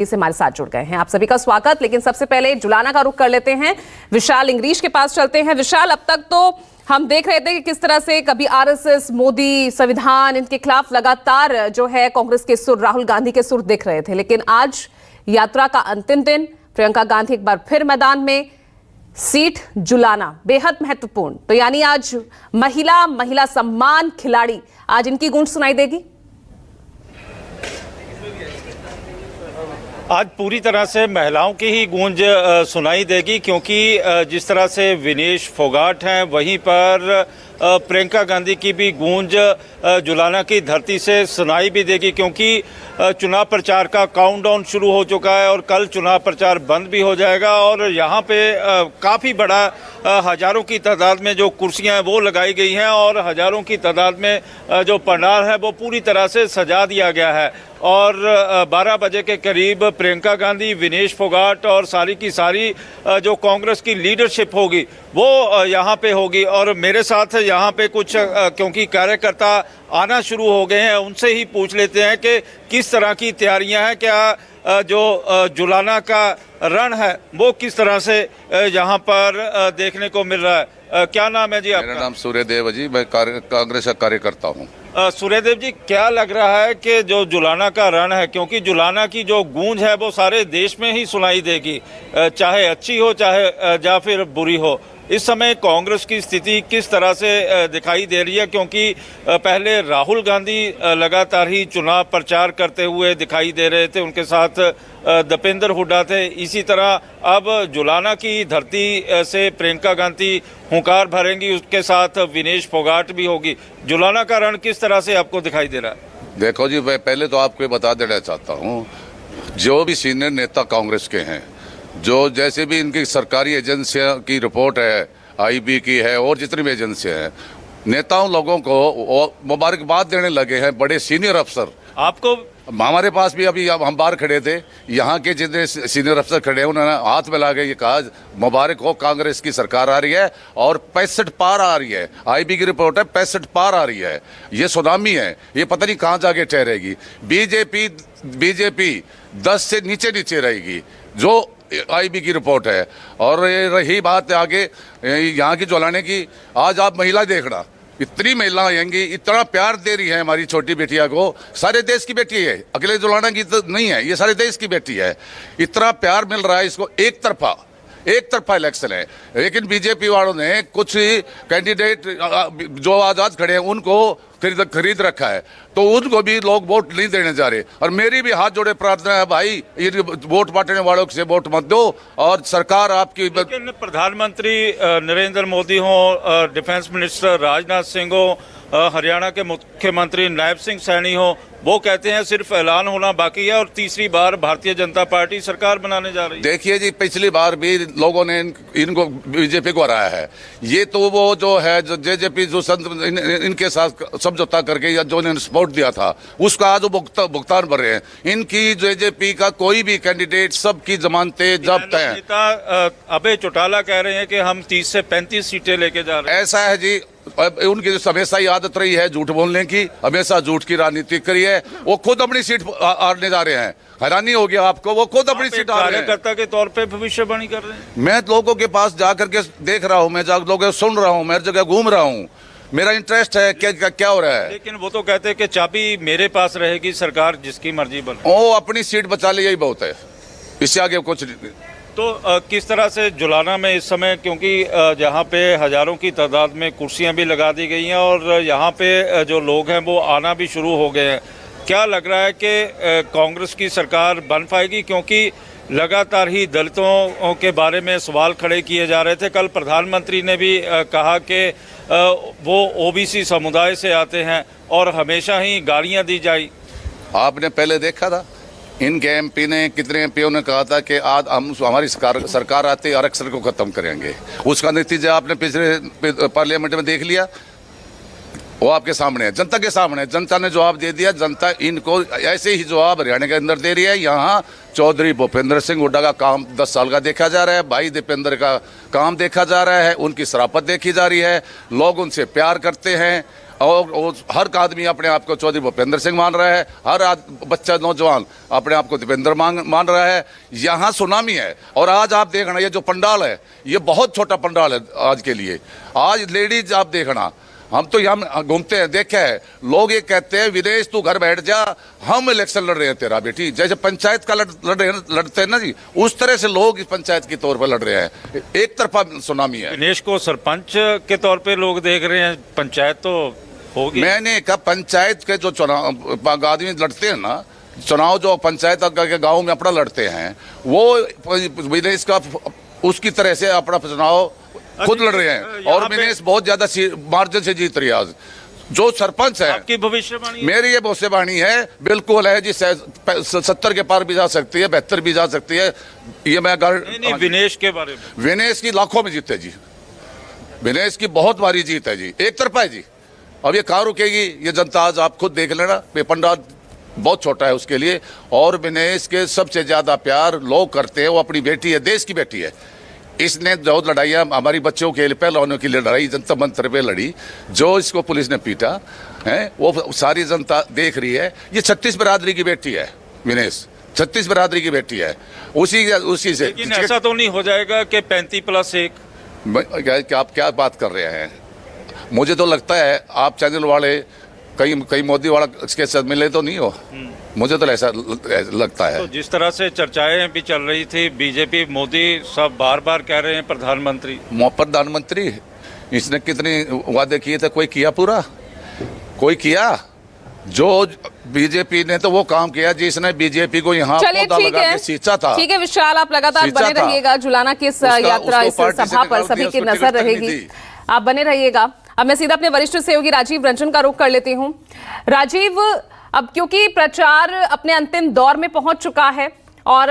से हमारे साथ जुड़ गए हैं। आप सभी का स्वागत। लेकिन सबसे पहले जुलाना का रुख कर लेते हैं, विशाल इंग्रीश के पास चलते हैं। विशाल, अब तक तो हम देख रहे थे कि किस तरह से कभी आरएसएस, मोदी, संविधान, इनके खिलाफ लगातार जो है कांग्रेस के सुर, राहुल गांधी के सुर दिख रहे थे। लेकिन आज यात्रा का अंतिम दिन, प्रियंका गांधी एक बार फिर मैदान में, सीट जुलाना बेहद महत्वपूर्ण। तो यानी आज महिला सम्मान खिलाड़ी, आज इनकी गूंज सुनाई देगी। आज पूरी तरह से महिलाओं की ही गूंज सुनाई देगी, क्योंकि जिस तरह से विनेश फोगाट हैं, वहीं पर प्रियंका गांधी की भी गूंज जुलाना की धरती से सुनाई भी देगी, क्योंकि चुनाव प्रचार का काउंटडाउन शुरू हो चुका है और कल चुनाव प्रचार बंद भी हो जाएगा। और यहाँ पे काफ़ी बड़ा हजारों की तादाद में जो कुर्सियाँ हैं वो लगाई गई हैं और हजारों की तादाद में जो पंडाल है वो पूरी तरह से सजा दिया गया है। और 12 बजे के करीब प्रियंका गांधी, विनेश फोगाट और सारी की सारी जो कांग्रेस की लीडरशिप होगी वो यहाँ पे होगी। और मेरे साथ यहाँ पे कुछ क्योंकि कार्यकर्ता आना शुरू हो गए हैं, उनसे ही पूछ लेते हैं कि किस तरह की तैयारियां हैं, क्या जो जुलाना का रण है वो किस तरह से यहाँ पर देखने को मिल रहा है। क्या नाम है जी आपका? मेरा नाम सूर्यदेव जी, मैं कांग्रेस का कार्यकर्ता हूँ। सूर्यदेव जी, क्या लग रहा है कि जो जुलाना का रण है, क्योंकि जुलाना की जो गूंज है वो सारे देश में ही सुनाई देगी, चाहे अच्छी हो चाहे या फिर बुरी हो, इस समय कांग्रेस की स्थिति किस तरह से दिखाई दे रही है? क्योंकि पहले राहुल गांधी लगातार ही चुनाव प्रचार करते हुए दिखाई दे रहे थे, उनके साथ दीपेंद्र हुड्डा थे। इसी तरह अब जुलाना की धरती से प्रियंका गांधी हुंकार भरेंगी, उसके साथ विनेश फोगाट भी होगी। जुलाना का रण किस तरह से आपको दिखाई दे रहा है? देखो जी, मैं पहले तो आपको बता देना चाहता हूँ, जो भी सीनियर नेता कांग्रेस के हैं, जो जैसे भी इनकी सरकारी एजेंसियों की रिपोर्ट है, आईबी की है और जितनी भी एजेंसियां हैं, नेताओं लोगों को मुबारकबाद देने लगे हैं बड़े सीनियर अफसर। आपको हमारे पास भी अभी हम बाहर खड़े थे, यहाँ के जितने सीनियर अफसर खड़े हैं उन्होंने हाथ मिला के ये कहा मुबारक हो, कांग्रेस की सरकार आ रही है और 65 पार आ रही है। आईबी की रिपोर्ट है 65 पार आ रही है। ये सुनामी है, ये पता नहीं कहाँ जाके ठहरेगी। बीजेपी 10 से नीचे रहेगी, जो आईबी की रिपोर्ट है। और रही बात आगे यहाँ की जुलाने की, आज आप महिला देखना, इतनी महिला आएंगी, इतना प्यार दे रही है हमारी छोटी बेटिया को। सारे देश की बेटी है, अकेले जुलाना की तो नहीं है, ये सारे देश की बेटी है। इतना प्यार मिल रहा है इसको। एक तरफा इलेक्शन है, लेकिन बीजेपी वालों ने कुछ कैंडिडेट जो आजाद खड़े हैं उनको खरीद रखा है, तो उनको भी लोग वोट नहीं देने जा रहे। और मेरी भी हाथ जोड़े प्रार्थना है, भाई वोट बांटने वालों से वोट मत दो और सरकार आपकी। लेकिन प्रधानमंत्री नरेंद्र मोदी हो, डिफेंस मिनिस्टर राजनाथ सिंह हो, हरियाणा के मुख्यमंत्री नायब सिंह सैनी हो, वो कहते हैं सिर्फ ऐलान होना बाकी है और तीसरी बार भारतीय जनता पार्टी सरकार बनाने जा रही है। देखिए जी, पिछली बार भी लोगों ने इनको बीजेपी को हराया है। ये तो वो जो है जो जेजेपी जो इनके साथ समझौता करके या जो इन्होंने सपोर्ट दिया था उसका आज भुगतान भर रहे हैं। इनकी जेजेपी का कोई भी कैंडिडेट सबकी जमानतें जब्त है। नेता अभय चौटाला कह रहे हैं कि हम 30 से 35 सीटें लेके जा रहे हैं। ऐसा है जी, उनकी जो हमेशा ही आदत रही है झूठ बोलने की, हमेशा झूठ की राजनीति करी है। वो खुद अपनी सीट हारने जा रहे हैं। हैरानी हो गया आपको, वो खुद अपनी सीट हार रहे हैं। कार्यकर्ता के तौर पे भविष्यवाणी कर रहे हैं। मैं लोगों के पास जाकर के देख रहा हूँ, मैं लोगों को सुन रहा हूँ, मैं हर जगह घूम रहा हूँ, मेरा इंटरेस्ट है क्या हो रहा है। लेकिन वो तो कहते हैं कि चाबी मेरे पास रहेगी, सरकार जिसकी मर्जी बने। वो अपनी सीट बचा ले, यही बहुत है, इससे आगे कुछ नहीं। तो किस तरह से जुलाना में इस समय, क्योंकि जहाँ पे हजारों की तादाद में कुर्सियां भी लगा दी गई हैं और यहाँ पे जो लोग हैं वो आना भी शुरू हो गए हैं, क्या लग रहा है कि कांग्रेस की सरकार बन पाएगी? क्योंकि लगातार ही दलितों के बारे में सवाल खड़े किए जा रहे थे। कल प्रधानमंत्री ने भी कहा कि वो ओबीसी समुदाय से आते हैं और हमेशा ही गालियाँ दी जाई। आपने पहले देखा था इनके एमपी ने, कितने एमपीओ ने कहा था कि आज हम हमारी सरकार आते आरक्षण को खत्म करेंगे। उसका नतीजा आपने पिछले पार्लियामेंट में देख लिया, वो आपके सामने है, जनता के सामने। जनता ने जवाब दे दिया। जनता इनको ऐसे ही जवाब हरियाणा के अंदर दे रही है। यहाँ चौधरी भूपेंद्र सिंह हुड्डा का काम 10 साल का देखा जा रहा है, भाई दीपेंद्र का काम देखा जा रहा है, उनकी शराफत देखी जा रही है, लोग उनसे प्यार करते हैं और हर आदमी अपने आप को चौधरी भूपेंद्र सिंह मान रहा है, हर बच्चा नौजवान अपने आप को दीपेंद्र मान रहा है। यहाँ सुनामी है। और आज आप देखना, ये जो पंडाल है ये बहुत छोटा पंडाल है आज के लिए। आज लेडीज आप देखना, हम तो यहाँ घूमते हैं, देखे है, लोग ये कहते हैं विदेश तू घर बैठ जा, हम इलेक्शन लड़ रहे हैं तेरा बेटी। जैसे पंचायत का लड़ते हैं ना जी, उस तरह से लोग इस पंचायत के तौर पर लड़ रहे हैं। एक तरफा सुनामी है। दिनेश को सरपंच के तौर पे लोग देख रहे हैं, पंचायत तो होगी। मैंने कहा पंचायत के जो चुनाव आदमी लड़ते हैं ना, चुनाव जो पंचायत के गांव में अपना लड़ते हैं, वो विदेश का उसकी तरह से अपना चुनाव खुद लड़ रहे हैं। और विनेश बहुत ज्यादा मार्जिन से जीत रही है। आज जो सरपंच है, आपकी भविष्यवाणी, मेरी ये भविष्यवाणी है, बिल्कुल है जी, 70 के पार भी जा सकती है, 72 भी जा सकती है। ये मैं नहीं, विनेश के बारे में, विनेश की लाखों में जीत है जी, विनेश की बहुत भारी जीत है जी, एक तरफा है जी। अब ये कहाँ रुकेगी ये जनता, आज आप खुद देख लेना। पंडाल बहुत छोटा है उसके लिए। और विनेश के सबसे ज्यादा प्यार लोग करते हैं, वो अपनी बेटी है, देश की बेटी है। इसने जो लड़ाइयाँ हमारी बच्चों के लिए, पहलवानों की लड़ाई जनता मंत्र पे लड़ी, जो इसको पुलिस ने पीटा है, वो सारी जनता देख रही है। ये 36 बिरादरी की बेटी है विनेश, 36 बिरादरी की बेटी है। उसी से। लेकिन ऐसा तो नहीं हो जाएगा कि 35+1? आप क्या बात कर रहे हैं? मुझे तो लगता है आप चैनल वाले कहीं मोदी वाला इसके साथ मिले तो नहीं हो, मुझे तो ऐसा लगता है। तो जिस तरह से चर्चाएं भी चल रही थी, बीजेपी मोदी सब बार बार कह रहे हैं प्रधानमंत्री, इसने कितने वादे किए थे, कोई किया पूरा? कोई किया? जो बीजेपी ने तो वो काम किया जिसने बीजेपी को यहाँ पौधा लगा के सींचा था। ठीक है विशाल, आप लगातार बने रहिएगा जुलाना की इस यात्रा, इस सभा पर सभी की नजर रहेगी, आप बने रहिएगा। अब मैं सीधा अपने वरिष्ठ सहयोगी राजीव रंजन का रुख कर लेती हूं। राजीव, अब क्योंकि प्रचार अपने अंतिम दौर में पहुंच चुका है और